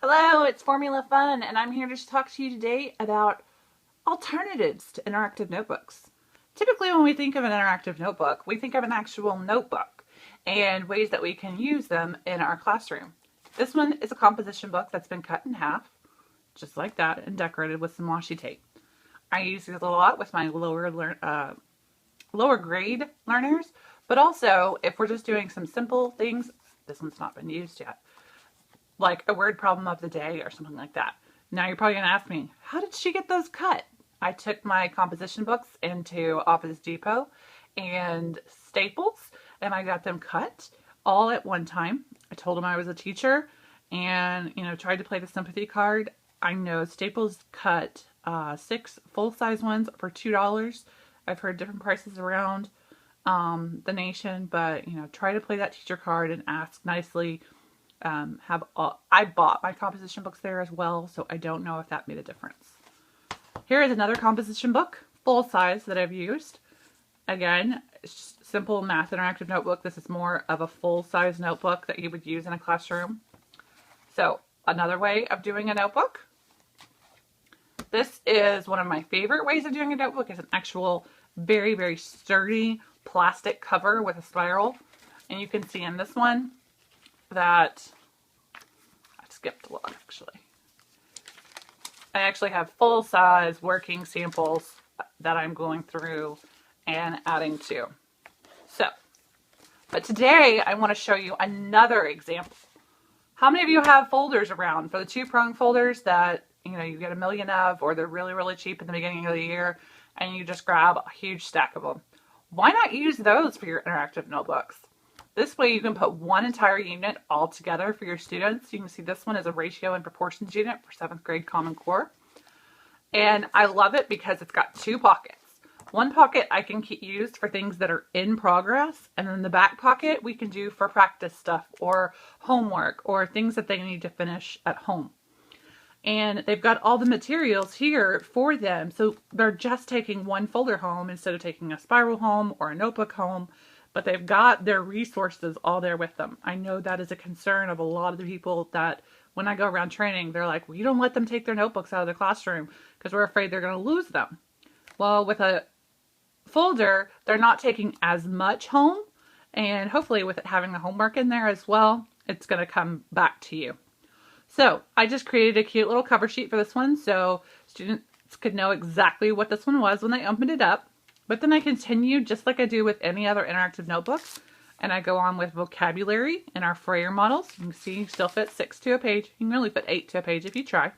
Hello, it's Formula Fun, and I'm here to talk to you today about alternatives to interactive notebooks. Typically, when we think of an interactive notebook, we think of an actual notebook and ways that we can use them in our classroom. This one is a composition book that's been cut in half, just like that, and decorated with some washi tape. I use these a lot with my lower grade learners, but also if we're just doing some simple things, this one's not been used yet, like a word problem of the day or something like that. Now you're probably going to ask me, how did she get those cut? I took my composition books into Office Depot and Staples and I got them cut all at one time. I told them I was a teacher and, tried to play the sympathy card. I know Staples cut 6 full-size ones for $2. I've heard different prices around the nation, but, try to play that teacher card and ask nicely. I bought my composition books there as well, so I don't know if that made a difference. Here is another composition book, full size, that I've used. Again, it's just simple math interactive notebook. This is more of a full size notebook that you would use in a classroom. So another way of doing a notebook. This is one of my favorite ways of doing a notebook. It's an actual very, very sturdy plastic cover with a spiral. And you can see in this one that I skipped a lot actually. I actually have full-size working samples that I'm going through and adding to. But today I want to show you another example. How many of you have folders around for the 2-prong folders that you get a million of, or they're really, really cheap in the beginning of the year and you just grab a huge stack of them? Why not use those for your interactive notebooks? This way you can put one entire unit all together for your students. You can see this one is a ratio and proportions unit for 7th grade Common Core. And I love it because it's got 2 pockets. One pocket I can use for things that are in progress, and then the back pocket we can do for practice stuff or homework or things that they need to finish at home. And they've got all the materials here for them, so they're just taking one folder home instead of taking a spiral home or a notebook home. But they've got their resources all there with them. I know that is a concern of a lot of the people that when I go around training, they're like, well, you don't let them take their notebooks out of the classroom because we're afraid they're going to lose them. Well, with a folder, they're not taking as much home. And hopefully with it having the homework in there as well, it's going to come back to you. So I just created a cute little cover sheet for this one so students could know exactly what this one was when they opened it up. But then I continue just like I do with any other interactive notebooks, and I go on with vocabulary in our Frayer models. You can see you still fit 6 to a page. You can really fit 8 to a page if you try.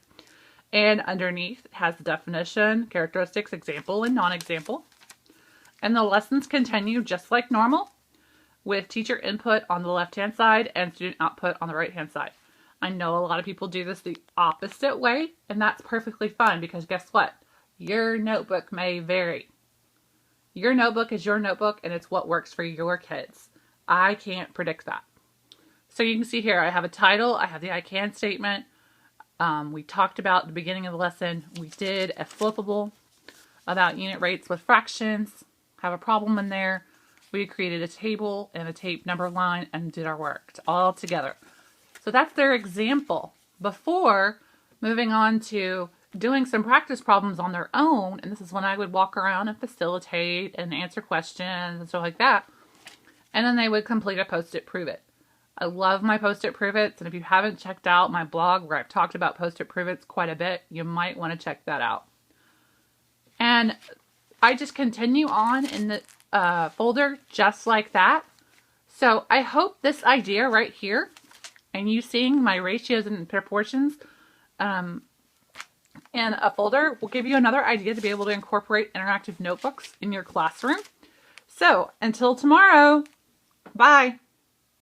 And underneath it has the definition, characteristics, example, and non-example. And the lessons continue just like normal with teacher input on the left-hand side and student output on the right-hand side. I know a lot of people do this the opposite way, and that's perfectly fine because guess what? Your notebook may vary. Your notebook is your notebook and it's what works for your kids. I can't predict that. So you can see here I have a title, I have the I can statement. We talked about at the beginning of the lesson, we did a flippable about unit rates with fractions, have a problem in there. We created a table and a tape number line and did our work all together. So that's their example before moving on to doing some practice problems on their own. And this is when I would walk around and facilitate and answer questions and stuff like that. And then they would complete a Post-it Prove It. I love my Post-it Prove It's. And if you haven't checked out my blog where I've talked about Post-it Prove It's quite a bit, you might want to check that out. And I just continue on in the folder just like that. So I hope this idea right here and you seeing my ratios and proportions in a folder will give you another idea to be able to incorporate interactive notebooks in your classroom. So until tomorrow, bye.